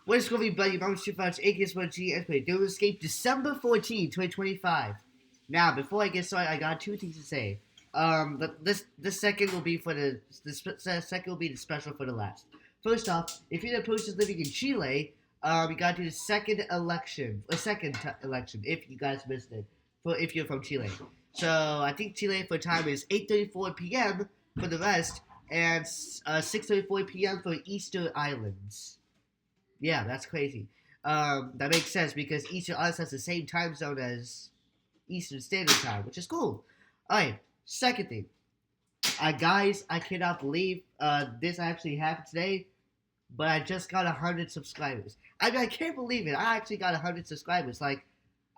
What is going on, everybody? My name is Chip aka and play Doom Escape December 14, 2025. Now, before I get started, I got two things to say. This second will be for second will be the special for the last. First off, if you're the person living in Chile, we gotta do the second election, election, if you guys missed it, for if you're from Chile. So I think Chile for time is 8:34 p.m. for the rest, and 6:34 p.m. for Easter Islands. Yeah, that's crazy. That makes sense because Eastern Islands has the same time zone as Eastern Standard Time, which is cool. Alright, second thing. Guys, I cannot believe this actually happened today, but I just got 100 subscribers. I mean, I can't believe it. I actually got 100 subscribers. Like,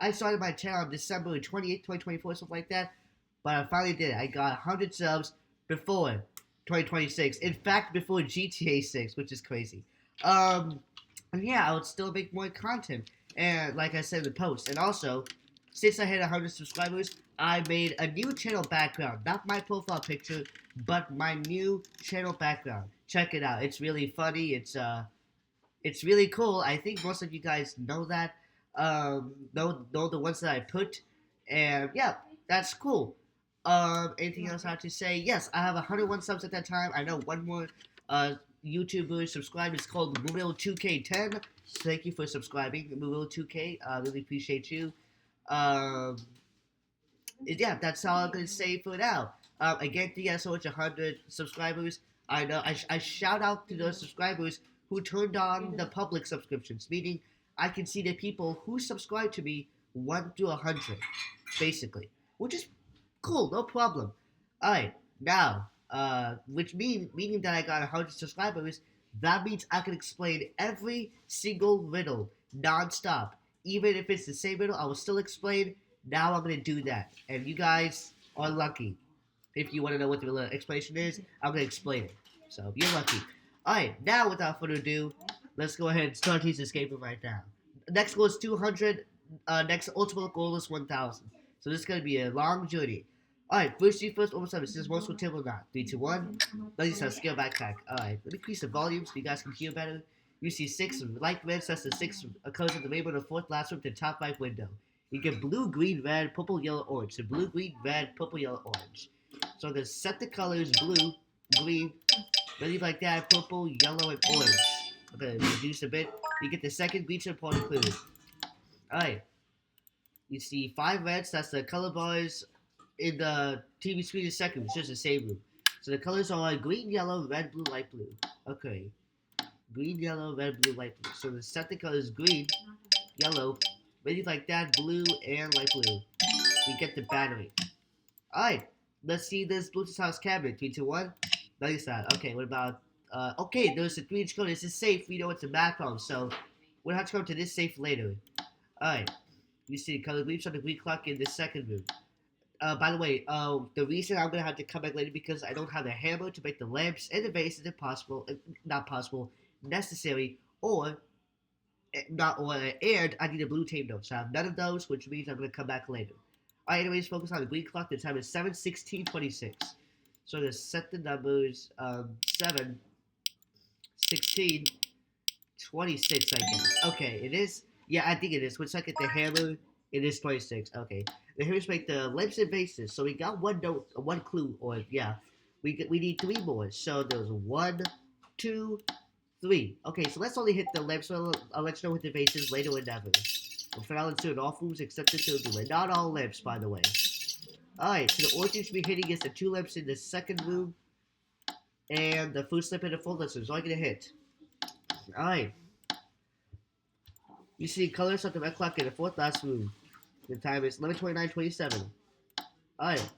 I started my channel on December 28th, 2024, something like that, but I finally did it. I got 100 subs before 2026. In fact, before GTA 6, which is crazy. And yeah, I would still make more content. And like I said in the post, and also, since I hit 100 subscribers, I made a new channel background. Not my profile picture, but my new channel background. Check it out. It's really funny. It's really cool. I think most of you guys know that. Know the ones that I put, and yeah, that's cool. Anything else I have to say? Yes, I have 101 subs at that time. I know one more uh YouTuber subscribed. It's called Muril2K10. Thank you for subscribing, Muril2K. Really appreciate you. Um, yeah, that's all I'm gonna say for now. Again, thank you guys so much, 100 subscribers. I know I shout out to those subscribers who turned on the public subscriptions, meaning I can see the people who subscribe to me 1 to 100, basically, which is cool, no problem. All right, now, meaning that I got 100 subscribers, that means I can explain every single riddle nonstop. Even if it's the same riddle, I will still explain. Now I'm gonna do that, and you guys are lucky. If you want to know what the explanation is, I'm gonna explain it. So you're lucky. All right, now without further ado, let's go ahead and start these escaping right now. Next goal is 200. Next ultimate goal is 1,000. So this is gonna be a long journey. All right, first thing first. Almost time. Is this most table or not? 3, 2, 1. Let me start skill backpack. All right, let me increase the volume so you guys can hear better. You see 6 light red. So that's the 6 colors of the rainbow. The fourth last one, the top right window. You get blue, green, red, purple, yellow, orange. So blue, green, red, purple, yellow, orange. So I'm gonna set the colors blue, green, really like that, purple, yellow, and orange. I'm gonna reduce a bit. You get the second green chip part included. Alright. You see 5 reds, that's the color bars in the TV screen in second, it's just the same room. So the colors are green, yellow, red, blue, light blue. Okay. Green, yellow, red, blue, light blue. So the second color is green, yellow, really like that, blue, and light blue. You get the battery. Alright, let's see this Bluetooth house cabinet. 3, 2, 1. Nice that. Okay, what about okay, there's a 3-inch code. This is safe. We know it's a Mac phone, so we'll have to come to this safe later. Alright. You see the color bleeps on the green clock in the second room. By the way, the reason I'm gonna have to come back later because I don't have a hammer to make the lamps and the vases if possible, not possible, necessary, or not or and I need a blue tape note. So I have none of those, which means I'm gonna come back later. Alright, anyways, focus on the green clock. The time is 7:16:26. So to set the numbers 7, 16, 26, I guess. Okay, it is. Yeah, I think it is. Once I get the hammer, it is 26. Okay. The here's make the lamps and bases. So we got one note, one clue, or yeah, we need 3 more. So there's 1, 2, 3. Okay, so let's only hit the lamps. So I'll let you know what the bases later or never. Well, for now, let's do it. All rooms except the third room. Not all lamps, by the way. Alright, so the order you should be hitting is the 2 lamps in the second room and the first lamp in the fourth lamp. So it's only going to hit. Alright. You see colors of the red clock in the fourth last room. The time is 11:29:27. Alright.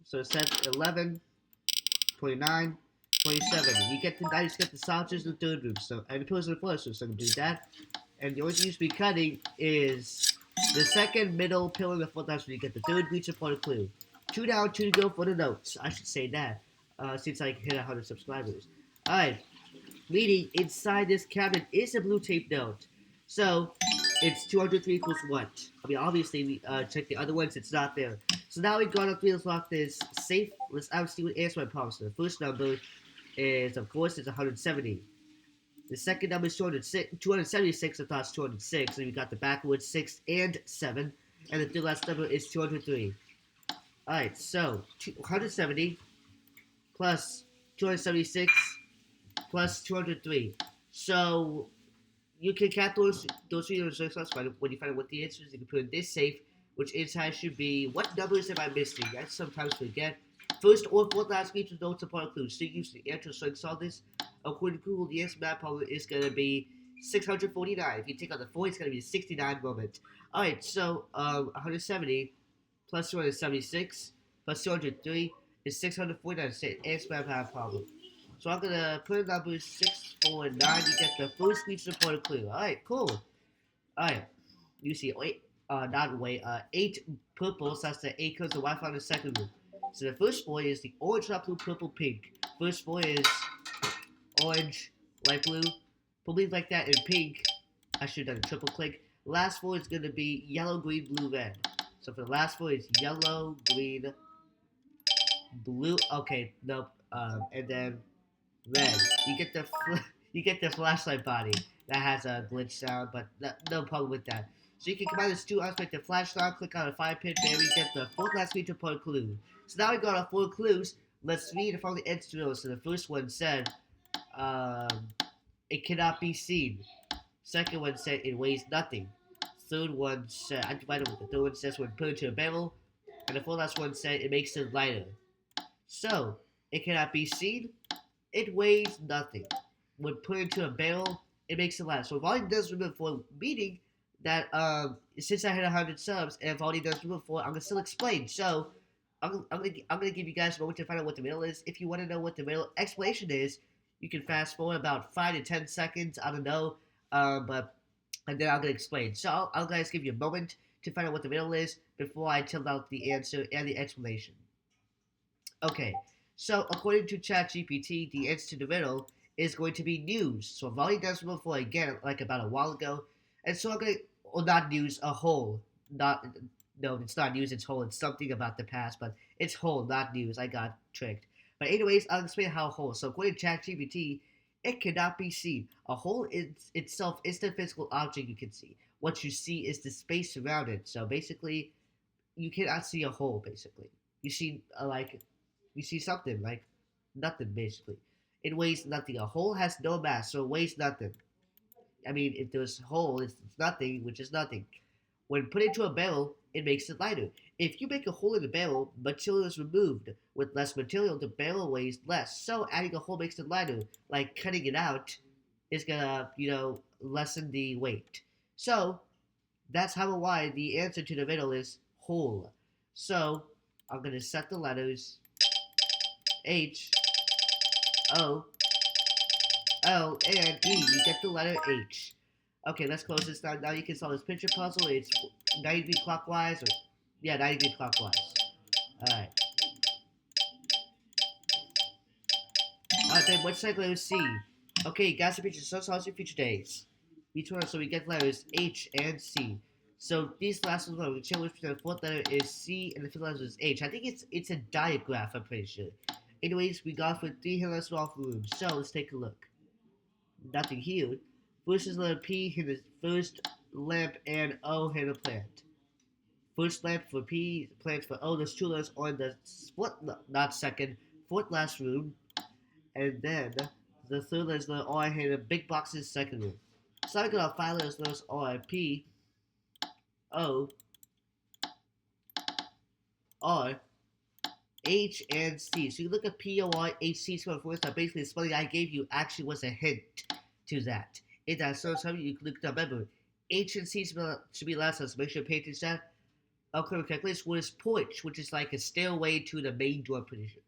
So it says 11:29:27. You get the now you get the sausages in the third room. So and the pillars in the fourth room. So I'm going to do that. And the order you should be cutting is the second middle pillar in the fourth last room. You get the third bleacher part of clue. 2 down, 2 to go for the notes. I should say that. Since I hit 100 subscribers. Alright. Meaning inside this cabinet is a blue tape note. So it's 203 equals what? I mean, obviously, we check the other ones, it's not there. So now we've gone up 3, let's lock this safe. Let's see what answer my problem. So the first number is, of course, it's 170. The second number is 276, the thought's 206, and we got the backwards 6 and 7, and the third last number is 203. Alright, so 170 plus 276 plus 203. So you can count those three numbers. When you find out what the answer is, you can put in this safe, which inside should be, what numbers am I missing? I sometimes forget. First or fourth last feature notes upon clues. So you use the answer so solve this. According to Google, the answer math problem is going to be 649. If you take out the 4, it's going to be 69 moment. Alright, so 170 plus 276 plus 203 is 649. Answer math problem. So I'm gonna put in numbers 6, 4, and 9 to get the first speech support clue. Alright, cool. Alright. You see, eight purple, so that's the 8 comes the Wi-Fi in the second room. So the first boy is the orange, light blue, purple, pink. First boy is orange, light blue, probably like that, and pink. I should have done a triple click. Last four is gonna be yellow, green, blue, red. So for the last four is yellow, green, blue. Okay, nope. And then red. You get the flashlight body that has a glitch sound, but no problem with that. So you can combine these two aspects of flashlight, click on a 5-pin, there you get the fourth last feature per clue. So now we got our 4 clues. Let's read from the end drill. So the first one said, it cannot be seen. Second one said it weighs nothing. Third one said, I divided with the third one says when put into a barrel, and the fourth last one said it makes it lighter. So it cannot be seen. It weighs nothing. When put into a barrel, it makes it lighter. So volume does remember for meaning that since I hit 100 subs and volume does remember for, I'm gonna still explain. So I'm gonna give you guys a moment to find out what the riddle is. If you want to know what the riddle explanation is, you can fast forward about 5 to 10 seconds. I don't know, and then I'm gonna explain. So I'll guys give you a moment to find out what the riddle is before I tell out the answer and the explanation. Okay, so according to ChatGPT, the answer to the riddle is going to be news. So I've already done this before again, like about a while ago, and so I'm gonna, or not news, a whole, not. No, it's not news, it's whole. It's something about the past, but it's whole, not news. I got tricked. But anyways, I'll explain how whole. So according to ChatGPT, it cannot be seen. A whole itself is the physical object you can see. What you see is the space around it. So basically, you cannot see a whole. Basically, you see you see something like nothing. Basically, it weighs nothing. A whole has no mass, so it weighs nothing. I mean, if there's a hole, it's nothing, which is nothing. When put into a barrel, it makes it lighter. If you make a hole in the barrel, material is removed. With less material, the barrel weighs less. So adding a hole makes it lighter. Like cutting it out is gonna, lessen the weight. So that's how and why the answer to the riddle is whole. So I'm gonna set the letters H, O, L, and E. You get the letter H. Okay, let's close this down. Now you can solve this picture puzzle. It's 90 degree clockwise, 90 degree clockwise. Alright. Alright, babe, what's that letter C? Okay, got some pictures. So solve your future days. Each one, so we get letters H and C. So these last ones, we check which the fourth letter is C and the fifth letter is H. I think it's a diagraph, I'm pretty sure. Anyways, we got for 3 hitless off rooms. So let's take a look. Nothing here. First is letter P, hit the first lamp, and O, hit a plant. First lamp for P, plant for O, there's 2 letters on the fourth last room. And then the third letter is letter R, hit a big box's second room. So I got 5 letters R, P, O, R, H, and C. So you look at P, O, R, H, C, so first, basically the spelling I gave you actually was a hint to that. In that so something you look up. Remember, H and C should be last letters. Make sure you pay attention to that. Okay, calculate what is porch, which is like a stairway to the main door, I'm pretty sure.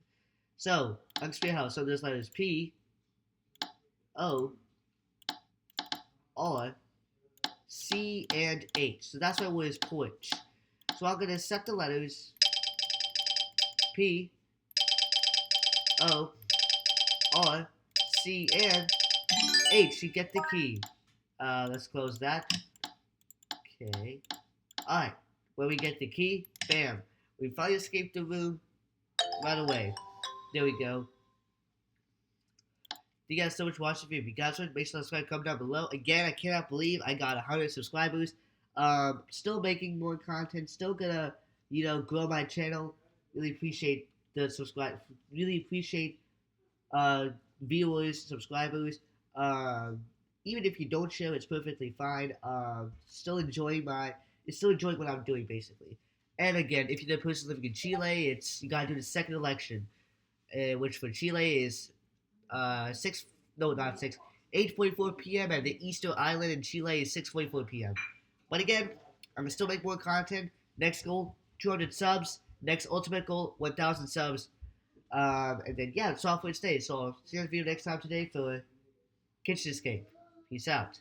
So, I'll explain how. So there's letters P, O, R, C, and H. So that's what is porch. So I'm gonna set the letters P, O, R, C, and H. You get the key. Let's close that. Okay. Alright. When we get the key, bam. We finally escaped the room right away. There we go. Thank you guys so much for watching the video. If you guys want, make sure to subscribe, comment down below. Again, I cannot believe I got 100 subscribers. Still making more content. Still gonna, grow my channel. Really appreciate the subscribe. Really appreciate viewers, subscribers. Even if you don't share, it's perfectly fine. Still enjoying what I'm doing basically. And again, if you're the person living in Chile, you gotta do the second election, which for Chile is 8:44 p.m. and the Easter Island in Chile is 6:44 p.m. But again, I'm gonna still make more content. Next goal, 200 subs. Next ultimate goal, 1,000 subs. And then yeah, that's all for today. So see you in the video next time today for Kitchen Escape. Peace out.